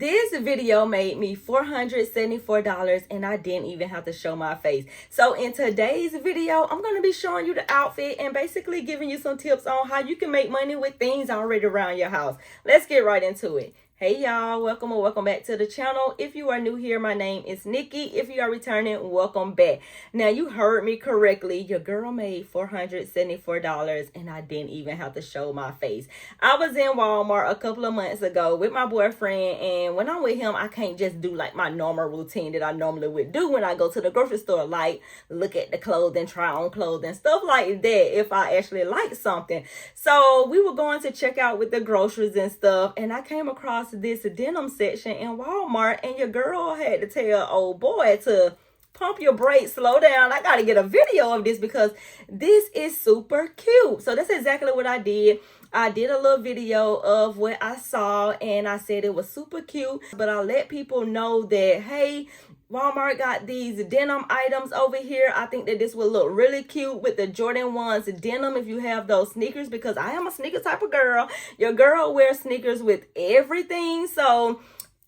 This video made me $474 and I didn't even have to show my face. So in today's video, I'm going to be showing you the outfit and basically giving you some tips on how you can make money with things already around your house. Let's get right into it. Hey y'all, welcome or welcome back to the channel. If you are new here, my name is Nikki. If you are returning, welcome back. Now you heard me correctly. Your girl made $474 and I didn't even have to show my face. I was in Walmart a couple of months ago with my boyfriend, and when I'm with him, I can't just do like my normal routine that I normally would do when I go to the grocery store, like look at the clothing, try on clothing, stuff like that if I actually like something. So we were going to check out with the groceries and stuff, and I came across this denim section in Walmart, and your girl had to tell old boy to pump your brakes, slow down. I gotta get a video of this because this is super cute. So that's exactly what I did. I did a little video of what I saw and I said it was super cute, but I let people know that, hey, Walmart got these denim items over here. I think that this will look really cute with the Jordan 1s denim if you have those sneakers, because I am a sneaker type of girl. Your girl wears sneakers with everything. So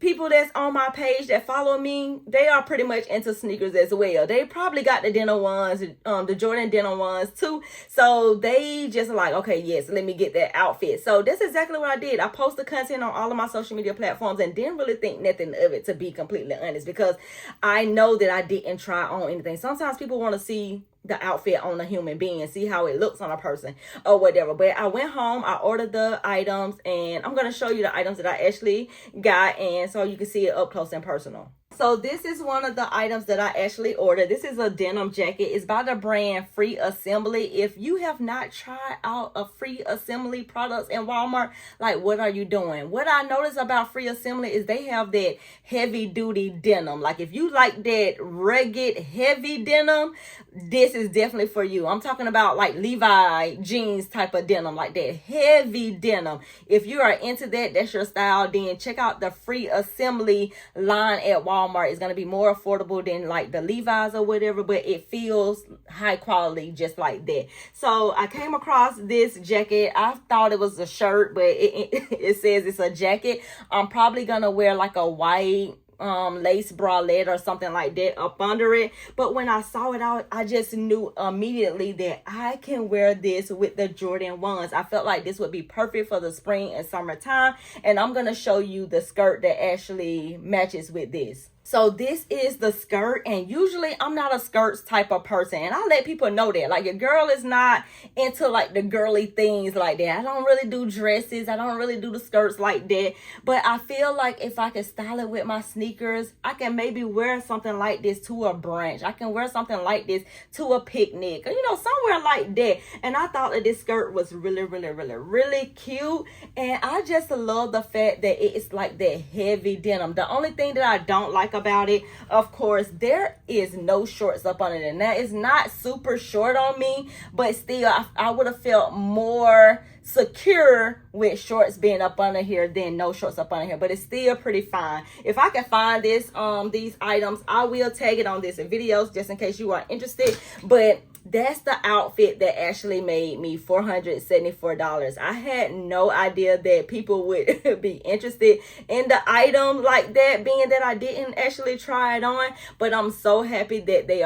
people that's on my page that follow me, they are pretty much into sneakers as well. They probably got the denim ones, the Jordan denim ones too. So they just like, okay, yes, let me get that outfit. So that's exactly what I did. I posted content on all of my social media platforms and didn't really think nothing of it, to be completely honest, because I know that I didn't try on anything. Sometimes people want to see the outfit on a human being and see how it looks on a person or whatever. But I went home, I ordered the items, and I'm going to show you the items that I actually got, and so you can see it up close and personal. So this is one of the items that I actually ordered. This is a denim jacket. It's by the brand Free Assembly. If you have not tried out a Free Assembly products in Walmart, like, what are you doing? What I noticed about Free Assembly is they have that heavy duty denim. Like if you like that rugged heavy denim, this is definitely for you. I'm talking about like Levi jeans type of denim, like that heavy denim. If you are into that, that's your style, then check out the Free Assembly line at Walmart. It's going to be more affordable than like the Levi's or whatever, but it feels high quality just like that. So I came across this jacket. I thought it was a shirt, but it says it's a jacket. I'm probably going to wear like a white lace bralette or something like that up under it. But when I saw it out, I just knew immediately that I can wear this with the Jordan 1s. I felt like this would be perfect for the spring and summertime, and I'm going to show you the skirt that actually matches with this. So this is the skirt, and usually I'm not a skirts type of person, and I let people know that. Like, your girl is not into like the girly things like that. I don't really do dresses. I don't really do the skirts like that. But I feel like if I can style it with my sneakers, I can maybe wear something like this to a brunch. I can wear something like this to a picnic, or, you know, somewhere like that. And I thought that this skirt was really cute. And I just love the fact that it's like that heavy denim. The only thing that I don't like about it, of course, there is no shorts up under it. Now, it's not super short on me, but still I would have felt more secure with shorts being up under here than no shorts up under here, but it's still pretty fine. If I can find this these items, I will tag it on this videos just in case you are interested. But that's the outfit that actually made me $474. I had no idea that people would be interested in the item like that, being that I didn't actually try it on, but I'm so happy that they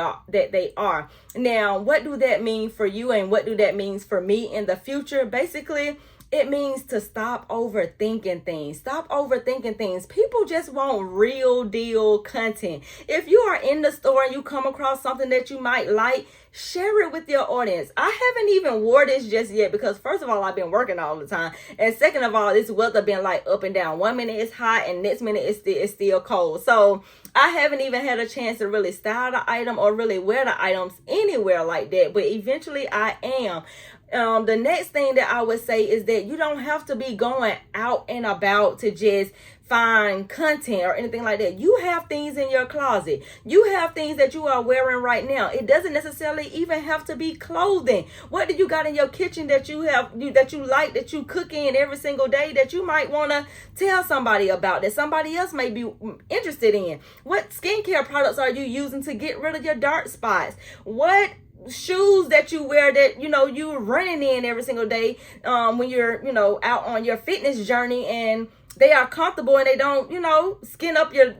are. Now, what do that mean for you, and what do that mean for me in the future? Basically, it means to stop overthinking things. Stop overthinking things. People just want real deal content. If you are in the store and you come across something that you might like, share it with your audience. I haven't even wore this just yet because, first of all, I've been working all the time, and second of all, this weather been like up and down. 1 minute it's hot and next minute it's still cold. So I haven't even had a chance to really style the item or really wear the items anywhere like that, but eventually I am. The next thing that I would say is that you don't have to be going out and about to just find content or anything like that. You have things in your closet. You have things that you are wearing right now. It doesn't necessarily even have to be clothing. What do you got in your kitchen that you like, that you cook in every single day, that you might want to tell somebody about, that somebody else may be interested in? What skincare products are you using to get rid of your dark spots? What shoes that you wear that, you know, you're running in every single day when you're, you know, out on your fitness journey, and they are comfortable and they don't, you know, skin up your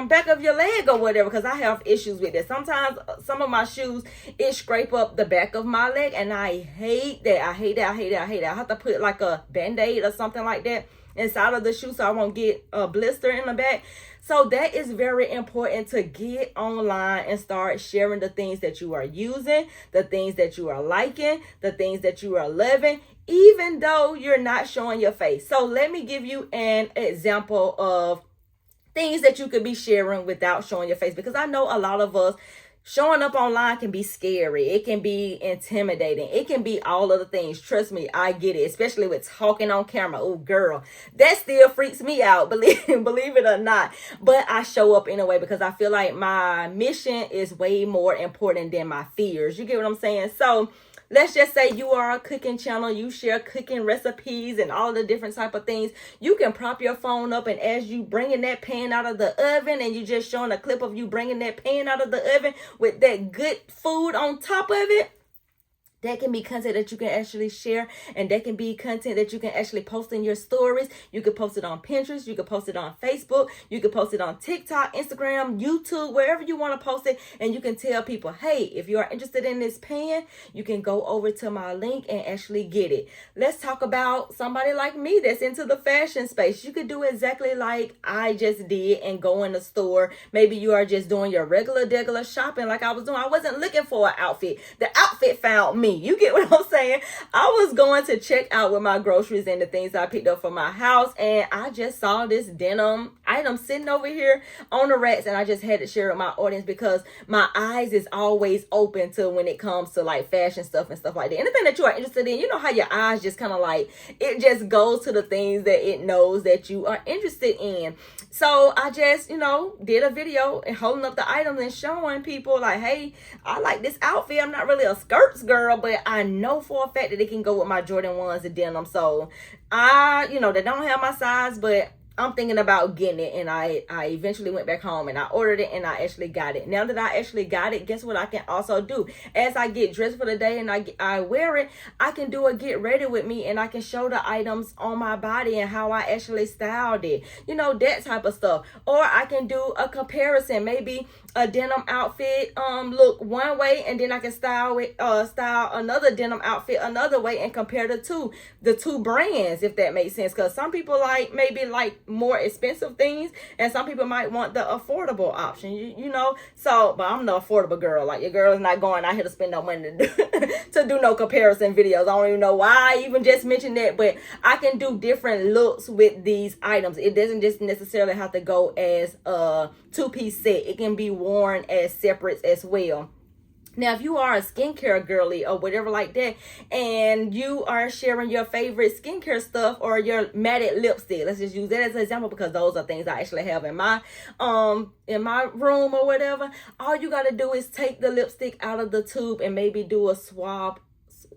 back of your leg or whatever, because I have issues with it. Sometimes some of my shoes, it scrape up the back of my leg, and I hate that. I hate that. I hate that. I hate that. I have to put like a band-aid or something like that inside of the shoe so I won't get a blister in the back. So that is very important, to get online and start sharing the things that you are using, the things that you are liking, the things that you are loving, even though you're not showing your face. So let me give you an example of things that you could be sharing without showing your face, because I know a lot of us, showing up online can be scary. It can be intimidating. It can be all of the things. Trust me, I get it, especially with talking on camera. Oh, girl, that still freaks me out, believe it or not. But I show up anyway because I feel like my mission is way more important than my fears. You get what I'm saying? So let's just say you are a cooking channel, you share cooking recipes and all the different type of things. You can prop your phone up, and as you bringing that pan out of the oven, and you just showing a clip of you bringing that pan out of the oven with that good food on top of it, that can be content that you can actually share, and that can be content that you can actually post in your stories. You can post it on Pinterest, you can post it on Facebook, you can post it on TikTok, Instagram, YouTube, wherever you want to post it, and you can tell people, hey, if you are interested in this pan, you can go over to my link and actually get it. Let's talk about somebody like me that's into the fashion space. You could do exactly like I just did and go in the store. Maybe you are just doing your regular shopping like I was doing. I wasn't looking for an outfit. The outfit found me. You get what I'm saying? I was going to check out with my groceries and the things I picked up for my house, and I just saw this denim item sitting over here on the racks, and I just had to share it with my audience because my eyes is always open to when it comes to like fashion stuff and stuff like that. Anything that you are interested in, you know how your eyes just kind of like, it just goes to the things that it knows that you are interested in. So I just, you know, did a video and holding up the items and showing people like, hey, I like this outfit. I'm not really a skirts girl, but I know for a fact that it can go with my Jordan 1s and denim. So you know, they don't have my size, but I'm thinking about getting it, and I eventually went back home and I ordered it and I actually got it. Now that I actually got it, guess what I can also do? As I get dressed for the day and I wear it, I can do a get ready with me, and I can show the items on my body and how I actually styled it. You know, that type of stuff. Or I can do a comparison. Maybe a denim outfit look one way, and then I can style another denim outfit another way and compare the two brands, if that makes sense. Because some people maybe like more expensive things, and some people might want the affordable option, you know. So, but I'm the affordable girl. Like, your girl is not going out here to spend no money to do no comparison videos. I don't even know why I even just mentioned that, but I can do different looks with these items. It doesn't just necessarily have to go as a two-piece set. It can be worn as separates as well. Now, if you are a skincare girly or whatever like that, and you are sharing your favorite skincare stuff or your matted lipstick, let's just use that as an example because those are things I actually have in my room or whatever. All you got to do is take the lipstick out of the tube and maybe do a swab.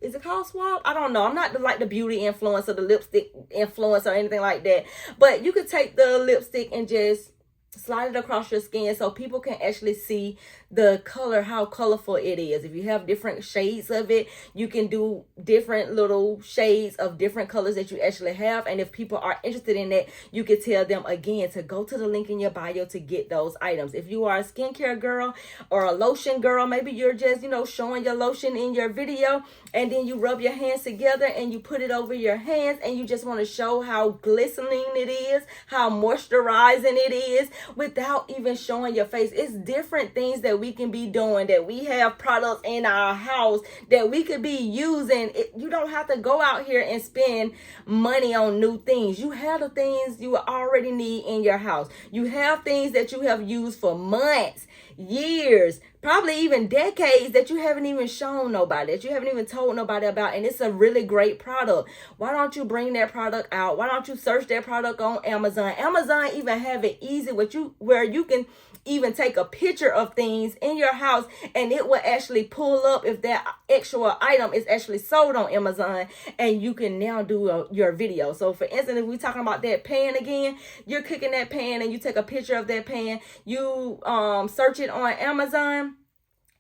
Is it called swab? I don't know. I'm not like the beauty influencer, the lipstick influencer or anything like that. But you could take the lipstick and just slide it across your skin so people can actually see the color, how colorful it is. If you have different shades of it, you can do different little shades of different colors that you actually have. And if people are interested in that, you can tell them again to go to the link in your bio to get those items. If you are a skincare girl or a lotion girl, maybe you're just, you know, showing your lotion in your video, and then you rub your hands together and you put it over your hands, and you just want to show how glistening it is, how moisturizing it is without even showing your face. It's different things that we can be doing, that we have products in our house that we could be using. You don't have to go out here and spend money on new things. You have the things you already need in your house. You have things that you have used for months, years, probably even decades that you haven't even shown nobody, that you haven't even told nobody about, and it's a really great product. Why don't you bring that product out? Why don't you search that product on Amazon? Amazon even have it easy where you can even take a picture of things in your house, and it will actually pull up if that actual item is actually sold on Amazon, and you can now do your video. So for instance, if we're talking about that pan again, you're cooking that pan and you take a picture of that pan, you search it on Amazon,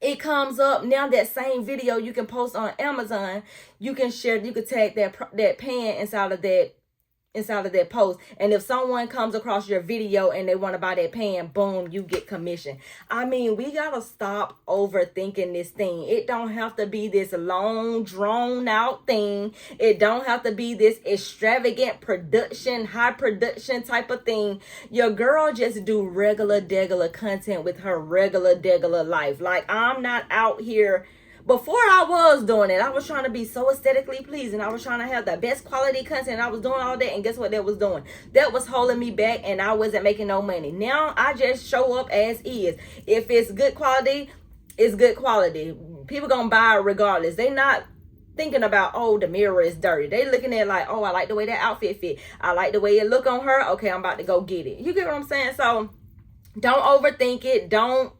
it comes up. Now that same video you can post on Amazon. You can share, you can tag that pan inside of that inside of that post. And if someone comes across your video and they want to buy that pan, boom, you get commission. I mean, we gotta stop overthinking this thing. It don't have to be this long, drawn out thing. It don't have to be this extravagant production, high production type of thing. Your girl just do regular degular content with her regular degular life. Like, I'm not out here. Before I was doing it, I was trying to be so aesthetically pleasing. I was trying to have the best quality content. I was doing all that, and guess what that was doing? That was holding me back, and I wasn't making no money. Now I just show up as is. If it's good quality, it's good quality. People gonna buy it regardless. They not thinking about, oh, the mirror is dirty. They looking at like, oh, I like the way that outfit fit. I like the way it look on her. Okay, I'm about to go get it. You get what I'm saying? So don't overthink it. Don't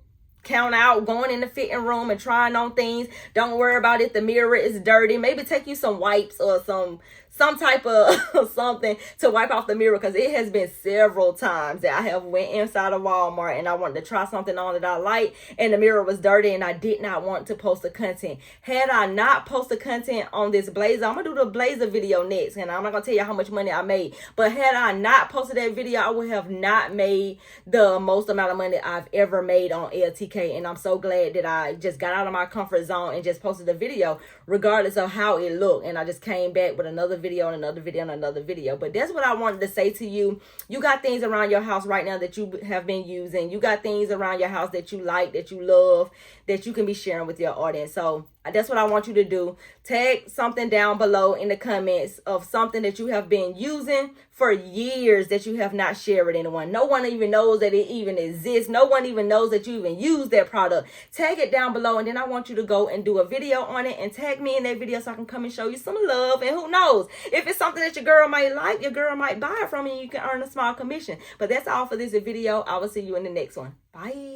count out going in the fitting room and trying on things. Don't worry about if the mirror is dirty. Maybe take you some wipes or some type of something to wipe off the mirror, because it has been several times that I have went inside of Walmart and I wanted to try something on that I like, and the mirror was dirty, and I did not want to post the content. Had I not posted content on this blazer, I'm gonna do the blazer video next, and I'm not gonna tell you how much money I made, but had I not posted that video, I would have not made the most amount of money I've ever made on LTK. And I'm so glad that I just got out of my comfort zone and just posted the video regardless of how it looked, and I just came back with another video and another video and another video. But that's what I wanted to say to you. You got things around your house right now that you have been using. You got things around your house that you like, that you love, that you can be sharing with your audience. So that's what I want you to do. Tag something down below in the comments of something that you have been using for years that you have not shared with anyone. No one even knows that it even exists. No one even knows that you even use that product. Tag it down below, and then I want you to go and do a video on it and tag me in that video so I can come and show you some love. And who knows, if it's something that your girl might like, your girl might buy it from you, and you can earn a small commission. But that's all for this video. I will see you in the next one. Bye.